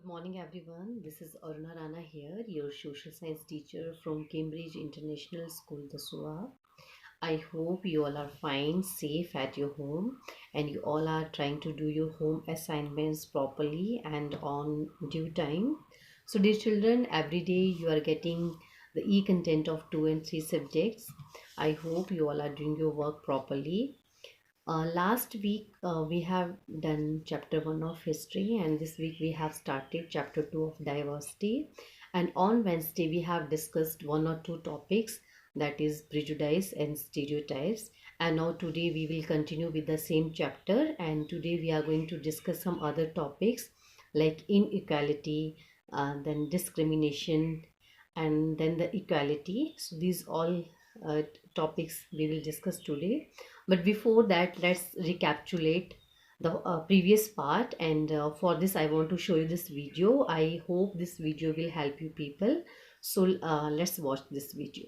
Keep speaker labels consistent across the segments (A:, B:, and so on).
A: morning, everyone. This is Aruna Rana here, your social science teacher from Cambridge International School, Dasua. I hope you all are fine, safe at your home, and you all are trying to do your home assignments properly and on due time. So, dear children, every day you are getting the e-content of 2 and 3 subjects. I hope you all are doing your work properly. Last week we have done chapter 1 of history, and this week we have started chapter 2 of diversity. And on Wednesday we have discussed one or two topics, that is prejudice and stereotypes. And now today we will continue with the same chapter, and today we are going to discuss some other topics like inequality, then discrimination, and then the equality. So these all topics we will discuss today. But before that, let's recapitulate the previous part, and for this I want to show you this video. I hope this video will help you people. So let's watch this video.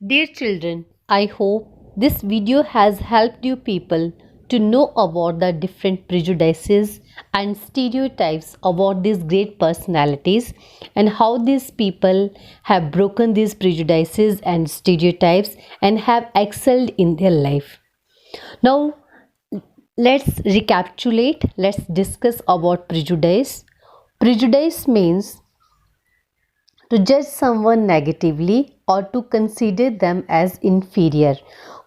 A: Dear children, I hope this video has helped you people to know about the different prejudices and stereotypes about these great personalities, and how these people have broken these prejudices and stereotypes and have excelled in their life. Now let's recapitulate, let's discuss about prejudice. Prejudice means to judge someone negatively or to consider them as inferior.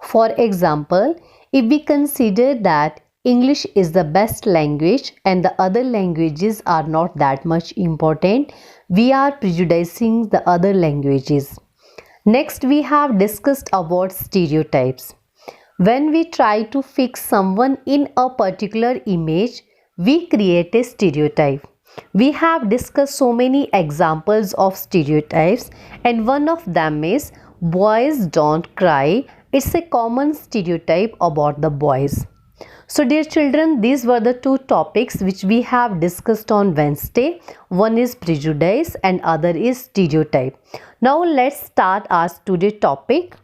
A: For example, if we consider that English is the best language and the other languages are not that much important, we are prejudicing the other languages. Next, we have discussed about stereotypes. When we try to fix someone in a particular image, we create a stereotype. We have discussed so many examples of stereotypes, and one of them is boys don't cry. It's a common stereotype about the boys. So dear children, these were the two topics which we have discussed on Wednesday. One is prejudice and other is stereotype. Now let's start our today's topic.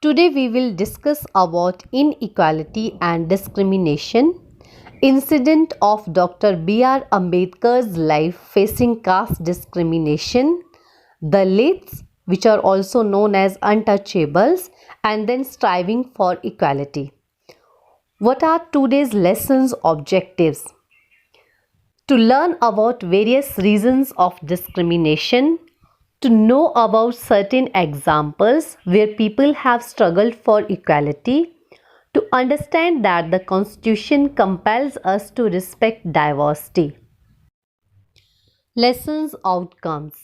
A: Today we will discuss about inequality and discrimination. Incident of Dr. B.R. Ambedkar's life facing caste discrimination, the Dalits, which are also known as untouchables, and then striving for equality. What are today's lessons objectives? To learn about various reasons of discrimination, to know about certain examples where people have struggled for equality, to understand that the Constitution compels us to respect diversity. Lessons outcomes.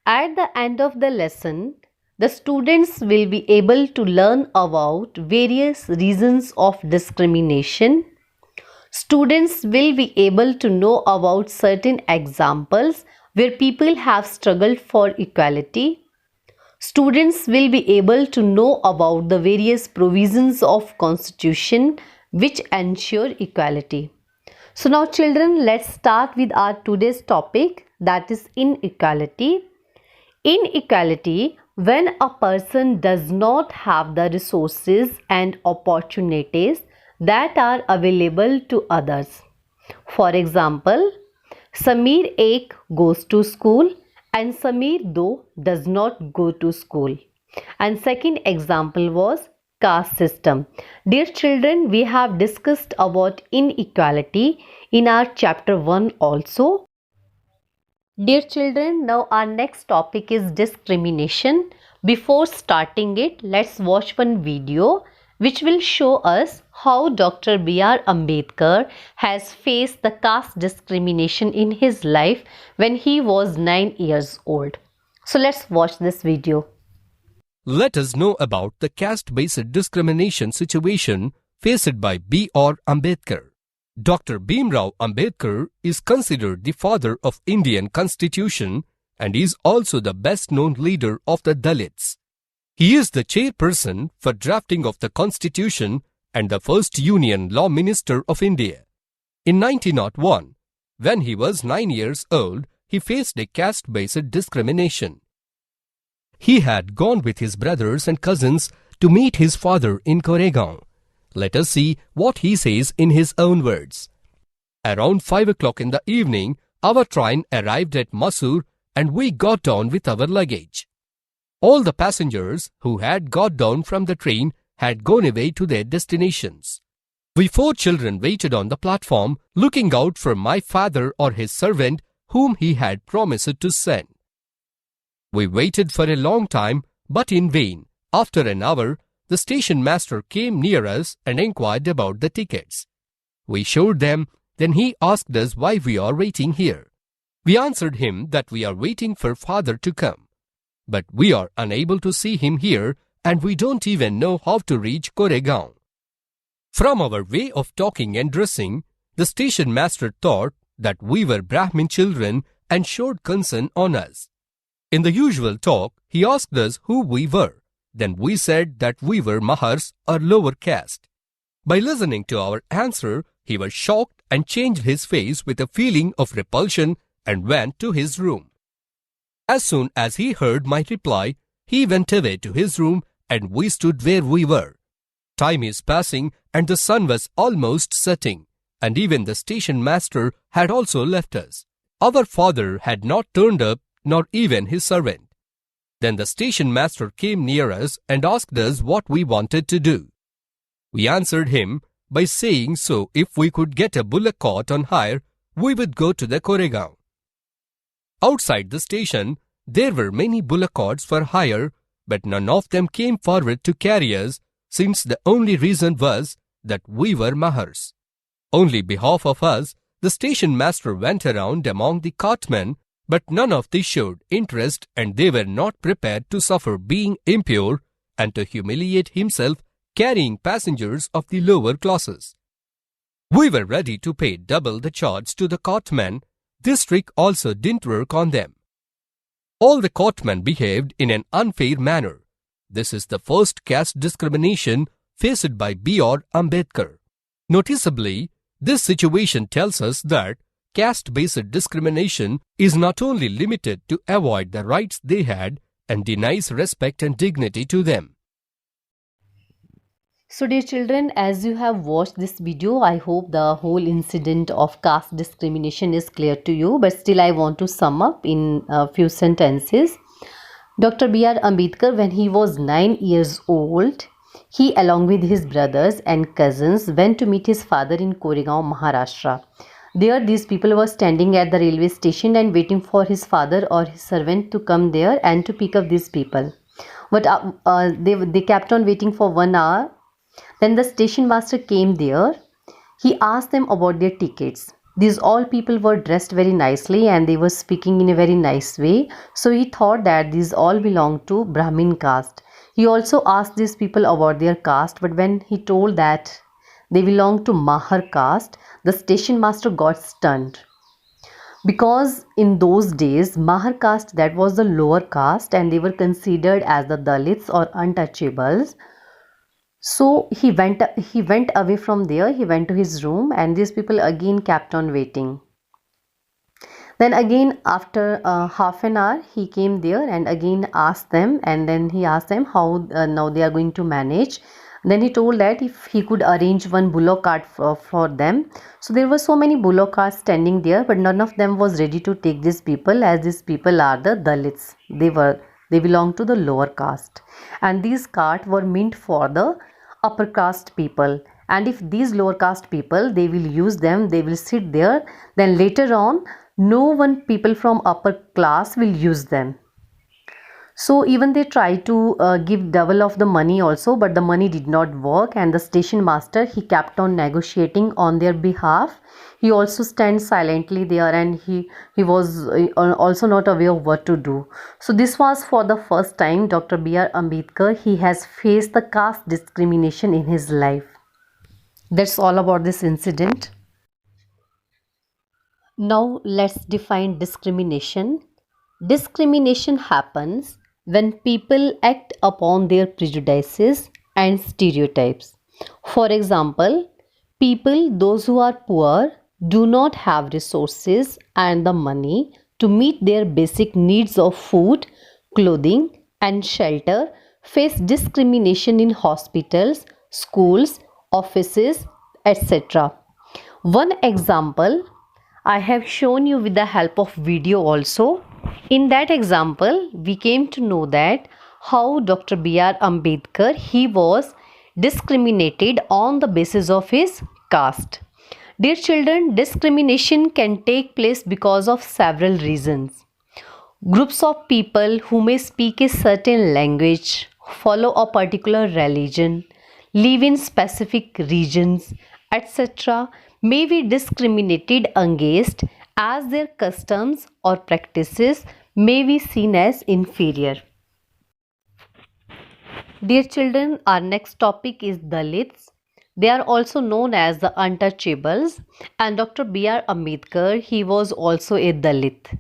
A: At the end of the lesson, the students will be able to learn about various reasons of discrimination. Students will be able to know about certain examples where people have struggled for equality. Students will be able to know about the various provisions of Constitution which ensure equality. So now children, let's start with our today's topic, that is inequality. Inequality, when a person does not have the resources and opportunities that are available to others. For example, Samir ek goes to school and Samir do does not go to school. And second example was caste system. Dear children, we have discussed about inequality in our chapter 1 also. Dear children, now our next topic is discrimination. Before starting it, let's watch one video which will show us how Dr. B.R. Ambedkar has faced the caste discrimination in his life when he was 9 years old. So let's watch this video.
B: Let us know about the caste-based discrimination situation faced by B.R. Ambedkar. Dr. Bhimrao Ambedkar is considered the father of Indian Constitution and is also the best-known leader of the Dalits. He is the chairperson for drafting of the Constitution and the first Union Law Minister of India. In 1901, when he was 9 years old, he faced a caste-based discrimination. He had gone with his brothers and cousins to meet his father in Koregaon. Let us see what he says in his own words. Around 5 o'clock in the evening, our train arrived at Mysore and we got down with our luggage. All the passengers who had got down from the train had gone away to their destinations. We 4 children waited on the platform, looking out for my father or his servant whom he had promised to send. We waited for a long time, but in vain. After an hour, the station master came near us and inquired about the tickets. We showed them, then he asked us why we are waiting here. We answered him that we are waiting for father to come. But we are unable to see him here and we don't even know how to reach Koregaon. From our way of talking and dressing, the station master thought that we were Brahmin children and showed concern on us. In the usual talk, he asked us who we were. Then we said that we were Mahars or lower caste. By listening to our answer, he was shocked and changed his face with a feeling of repulsion and went to his room. As soon as he heard my reply, he went away to his room and we stood where we were. Time is passing and the sun was almost setting, and even the station master had also left us. Our father had not turned up, nor even his servant. Then the station master came near us and asked us what we wanted to do. We answered him by saying so if we could get a bullock cart on hire, we would go to the Koregaon. Outside the station, there were many bullock carts for hire, but none of them came forward to carry us, since the only reason was that we were Mahars. Only behalf of us, the station master went around among the cartmen, but none of these showed interest and they were not prepared to suffer being impure and to humiliate himself carrying passengers of the lower classes. We were ready to pay double the charge to the cartmen. This trick also didn't work on them. All the cartmen behaved in an unfair manner. This is the first caste discrimination faced by B.R. Ambedkar. Noticeably, this situation tells us that caste-based discrimination is not only limited to avoid the rights they had and denies respect and dignity to them.
A: So dear children, as you have watched this video, I hope the whole incident of caste discrimination is clear to you, but still I want to sum up in a few sentences. Dr. B.R. Ambedkar, when he was 9 years old, he along with his brothers and cousins went to meet his father in Koregaon, Maharashtra. There, these people were standing at the railway station and waiting for his father or his servant to come there and to pick up these people. But they kept on waiting for 1 hour. Then the station master came there. He asked them about their tickets. These all people were dressed very nicely and they were speaking in a very nice way. So he thought that these all belong to Brahmin caste. He also asked these people about their caste, but when he told that they belong to Mahar caste, the station master got stunned. Because in those days, Mahar caste, that was the lower caste, and they were considered as the Dalits or untouchables. So he went away from there. He went to his room, and these people again kept on waiting. Then again, after half an hour, he came there and again asked them, and then he asked them how now they are going to manage. Then he told that if he could arrange one bullock cart for them. So there were so many bullock carts standing there, but none of them was ready to take these people, as these people are the Dalits. They belong to the lower caste, and these carts were meant for the upper caste people. And if these lower caste people, they will use them, they will sit there, then later on no one people from upper class will use them. So even they try to give double of the money also, but the money did not work, and the station master, he kept on negotiating on their behalf. He also stands silently there, and he was also not aware of what to do. So this was for the first time Dr. B.R. Ambedkar, he has faced the caste discrimination in his life. That's all about this incident. Now let's define discrimination. Discrimination happens when people act upon their prejudices and stereotypes. For example, people, those who are poor, do not have resources and the money to meet their basic needs of food, clothing, and shelter, face discrimination in hospitals, schools, offices, etc. One example I have shown you with the help of video also. In that example, we came to know that how Dr. B.R. Ambedkar, he was discriminated on the basis of his caste. Dear children, discrimination can take place because of several reasons. Groups of people who may speak a certain language, follow a particular religion, live in specific regions, etc., may be discriminated against, as their customs or practices may be seen as inferior. Dear children, our next topic is Dalits. They are also known as the untouchables, and Dr. B.R. Ambedkar, he was also a Dalit.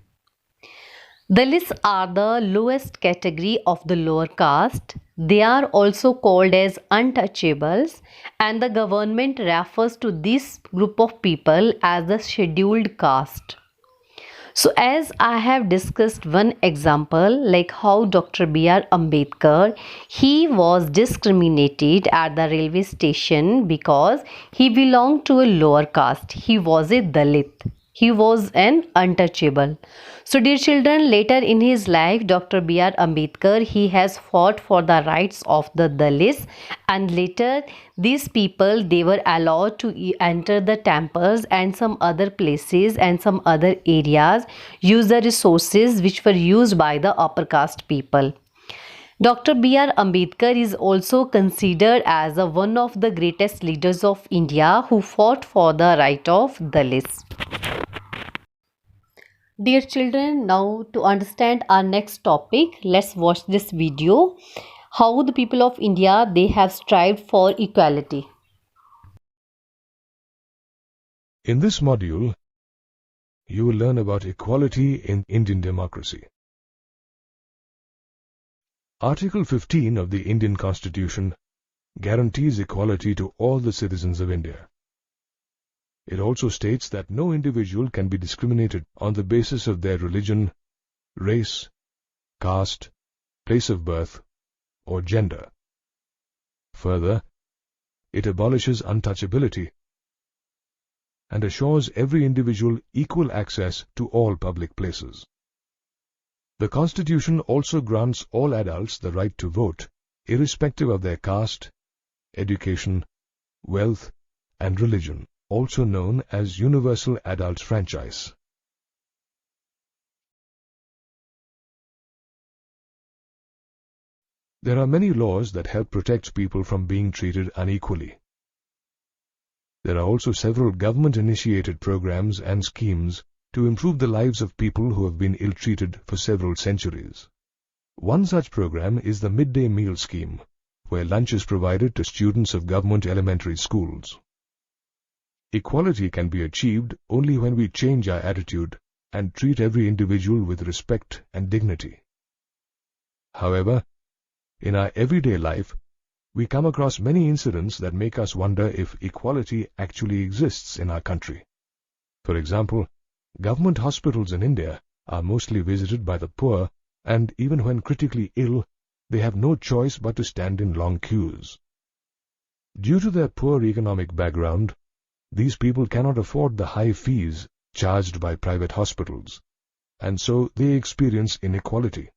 A: Dalits are the lowest category of the lower caste. They are also called as untouchables, and the government refers to this group of people as the scheduled caste. So as I have discussed one example, like how Dr. B.R. Ambedkar, he was discriminated at the railway station because he belonged to a lower caste. He was a Dalit. He was an untouchable. So dear children, later in his life, Dr. B.R. Ambedkar, he has fought for the rights of the Dalits, and later these people, they were allowed to enter the temples and some other places and some other areas, use the resources which were used by the upper caste people. Dr. B.R. Ambedkar is also considered as one of the greatest leaders of India who fought for the right of Dalits. Dear children, now to understand our next topic, let's watch this video. How the people of India, they have strived for equality.
C: In this module, you will learn about equality in Indian democracy. Article 15 of the Indian Constitution guarantees equality to all the citizens of India. It also states that no individual can be discriminated on the basis of their religion, race, caste, place of birth, or gender. Further, it abolishes untouchability and assures every individual equal access to all public places. The Constitution also grants all adults the right to vote, irrespective of their caste, education, wealth, and religion. also known as Universal Adult Franchise. There are many laws that help protect people from being treated unequally. There are also several government-initiated programs and schemes to improve the lives of people who have been ill-treated for several centuries. One such program is the Midday Meal Scheme, where lunch is provided to students of government elementary schools. Equality can be achieved only when we change our attitude and treat every individual with respect and dignity. However, in our everyday life, we come across many incidents that make us wonder if equality actually exists in our country. For example, government hospitals in India are mostly visited by the poor, and even when critically ill, they have no choice but to stand in long queues. Due to their poor economic background, these people cannot afford the high fees charged by private hospitals, and so they experience inequality.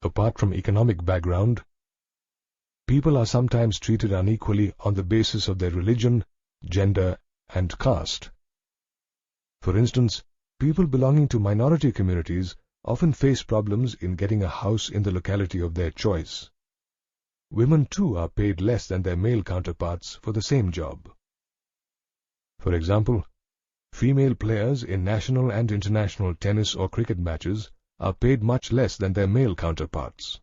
C: Apart from economic background, people are sometimes treated unequally on the basis of their religion, gender, and caste. For instance, people belonging to minority communities often face problems in getting a house in the locality of their choice. Women too are paid less than their male counterparts for the same job. For example, female players in national and international tennis or cricket matches are paid much less than their male counterparts.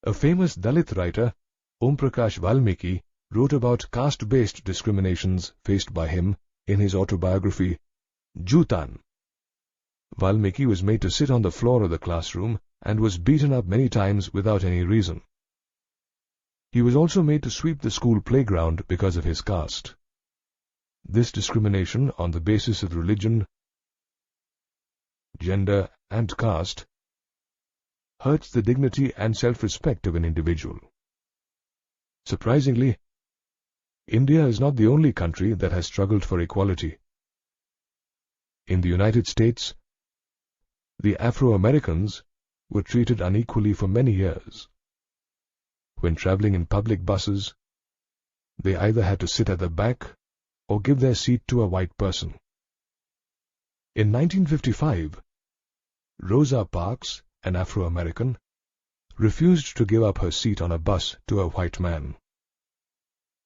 C: A famous Dalit writer, Om Prakash Valmiki, wrote about caste-based discriminations faced by him in his autobiography, Jutan. Valmiki was made to sit on the floor of the classroom and was beaten up many times without any reason. He was also made to sweep the school playground because of his caste. This discrimination on the basis of religion, gender, and caste hurts the dignity and self-respect of an individual. Surprisingly, India is not the only country that has struggled for equality. In the United States, the Afro-Americans were treated unequally for many years. When traveling in public buses, they either had to sit at the back or give their seat to a white person. In 1955, Rosa Parks, an Afro-American, refused to give up her seat on a bus to a white man.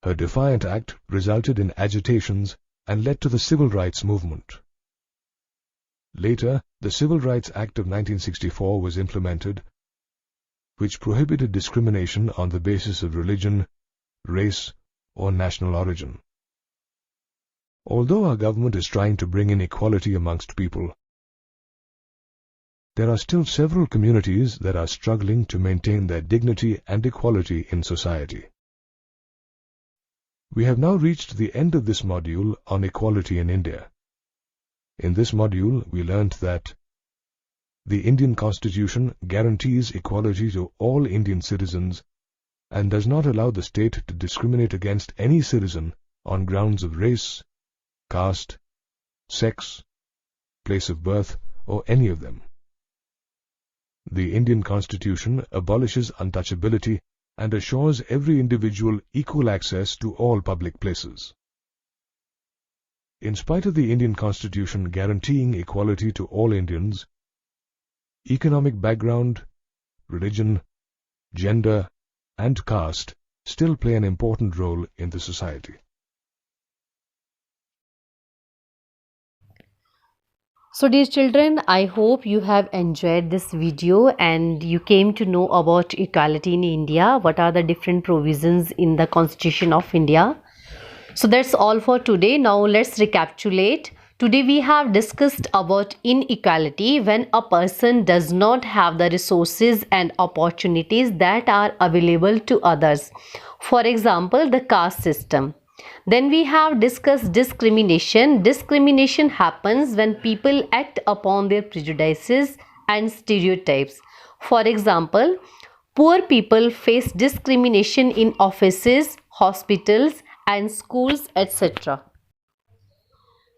C: Her defiant act resulted in agitations and led to the Civil Rights Movement. Later, the Civil Rights Act of 1964 was implemented, which prohibited discrimination on the basis of religion, race, or national origin. Although our government is trying to bring in equality amongst people, there are still several communities that are struggling to maintain their dignity and equality in society. We have now reached the end of this module on equality in India. In this module, we learnt that the Indian Constitution guarantees equality to all Indian citizens and does not allow the state to discriminate against any citizen on grounds of race, caste, sex, place of birth, or any of them. The Indian Constitution abolishes untouchability and assures every individual equal access to all public places. In spite of the Indian Constitution guaranteeing equality to all Indians, economic background, religion, gender, and caste still play an important role in the society.
A: So dear children, I hope you have enjoyed this video and you came to know about equality in India. What are the different provisions in the Constitution of India? So that's all for today. Now let's recapitulate. Today we have discussed about inequality when a person does not have the resources and opportunities that are available to others. For example, the caste system. Then we have discussed discrimination. Discrimination happens when people act upon their prejudices and stereotypes. For example, poor people face discrimination in offices, hospitals, and schools, etc.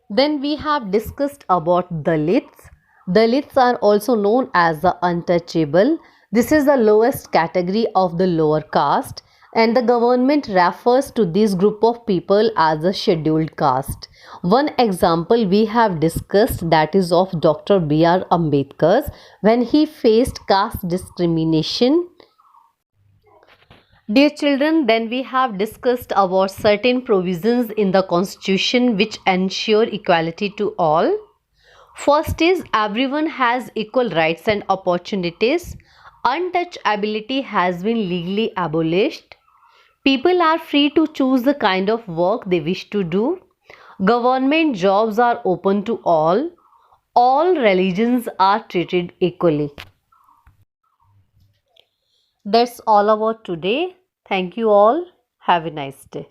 A: Then we have discussed about Dalits. Dalits are also known as the untouchable. This is the lowest category of the lower caste. and the government refers to this group of people as a scheduled caste. One example we have discussed, that is of Dr. B.R. Ambedkar when he faced caste discrimination. Dear children, then we have discussed about certain provisions in the constitution which ensure equality to all. First is everyone has equal rights and opportunities. Untouchability has been legally abolished. People are free to choose the kind of work they wish to do. Government jobs are open to all. All religions are treated equally. That's all about today. Thank you all. Have a nice day.